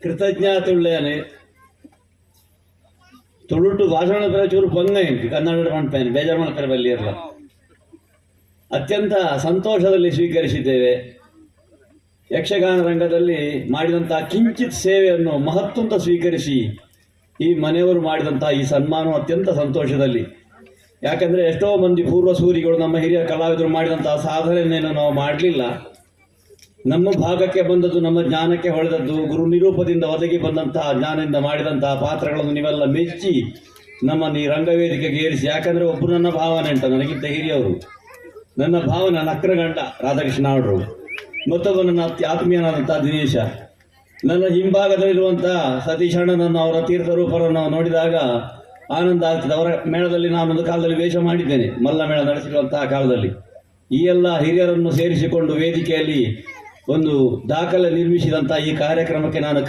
ಕೃತಜ್ಞತೆಯುಳ್ಳೇನೆ ತುಳುಟು ಭಾಷಣ ಚೂರು ಪಂಗ ಎಂಟು ಕನ್ನಡ ಮಾಡ್ತೇನೆ ಬೇಜಾರು ಮಾಡ್ತಾರೆ ಬಲ್ಲಿ ಇರಲ್ಲ. ಅತ್ಯಂತ ಸಂತೋಷದಲ್ಲಿ ಸ್ವೀಕರಿಸಿದ್ದೇವೆ. ಯಕ್ಷಗಾನ ರಂಗದಲ್ಲಿ ಮಾಡಿದಂತಹ ಕಿಂಚಿತ್ ಸೇವೆಯನ್ನು ಮಹತ್ವಂತ ಸ್ವೀಕರಿಸಿ ಈ ಮನೆಯವರು ಮಾಡಿದಂತಹ ಈ ಸನ್ಮಾನ ಅತ್ಯಂತ ಸಂತೋಷದಲ್ಲಿ. ಯಾಕಂದರೆ ಎಷ್ಟೋ ಮಂದಿ ಪೂರ್ವ ಸೂರಿಗಳು ನಮ್ಮ ಹಿರಿಯ ಕಲಾವಿದರು ಮಾಡಿದಂತಹ ಸಾಧನೆಯನ್ನು ನಾವು ಮಾಡಲಿಲ್ಲ. ನಮ್ಮ ಭಾಗಕ್ಕೆ ಬಂದದ್ದು, ನಮ್ಮ ಜ್ಞಾನಕ್ಕೆ ಹೊಳೆದದ್ದು, ಗುರು ನಿರೂಪದಿಂದ ಒದಗಿ ಬಂದಂತಹ ಜ್ಞಾನದಿಂದ ಮಾಡಿದಂತಹ ಪಾತ್ರಗಳನ್ನು ನೀವೆಲ್ಲ ಮೆಚ್ಚಿ ನಮ್ಮನ್ನು ಈ ರಂಗವೇದಿಕೆಗೆ ಏರಿಸಿ. ಯಾಕಂದರೆ ಒಬ್ಬರು ನನ್ನ ಭಾವನೆ ಉಂಟು, ನನಗಿಂತ ಹಿರಿಯವರು, ನನ್ನ ಭಾವನ ನಕ್ರಗಂಡ ರಾಧಾಕೃಷ್ಣ ಅವರು, ಮತ್ತೊಬ್ಬ ನನ್ನ ಆತ್ಮೀಯನಾದಂಥ ದಿನೇಶ, ನನ್ನ ಹಿಂಭಾಗದಲ್ಲಿರುವಂಥ ಸತೀಶ್ ಅಣ್ಣನನ್ನು, ಅವರ ತೀರ್ಥರೂಪರನ್ನು ನೋಡಿದಾಗ ಆನಂದ ಆಗ್ತದೆ. ಅವರ ಮೇಳದಲ್ಲಿ ನಾನೊಂದು ಕಾಲದಲ್ಲಿ ವೇಷ ಮಾಡಿದ್ದೇನೆ, ಮಲ್ಲ ಮೇಳ ನಡೆಸಿರುವಂತಹ ಕಾಲದಲ್ಲಿ. ಈ ಎಲ್ಲ ಹಿರಿಯರನ್ನು ಸೇರಿಸಿಕೊಂಡು ವೇದಿಕೆಯಲ್ಲಿ ಒಂದು ದಾಖಲೆ ನಿರ್ಮಿಸಿದಂಥ ಈ ಕಾರ್ಯಕ್ರಮಕ್ಕೆ ನಾನು